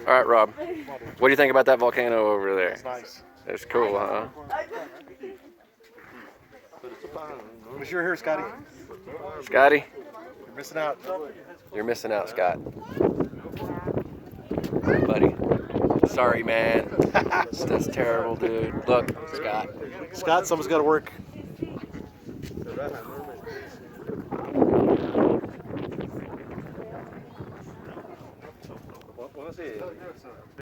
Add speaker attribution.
Speaker 1: All right, Rob. What do you think about that volcano over there?
Speaker 2: It's nice.
Speaker 1: It's cool, huh?
Speaker 2: Wish you were here, Scotty.
Speaker 1: Scotty?
Speaker 2: You're missing out.
Speaker 1: You're missing out, Scott. Buddy. Sorry, man. That's terrible, dude. Look, Scott.
Speaker 2: Scott, someone's got to work.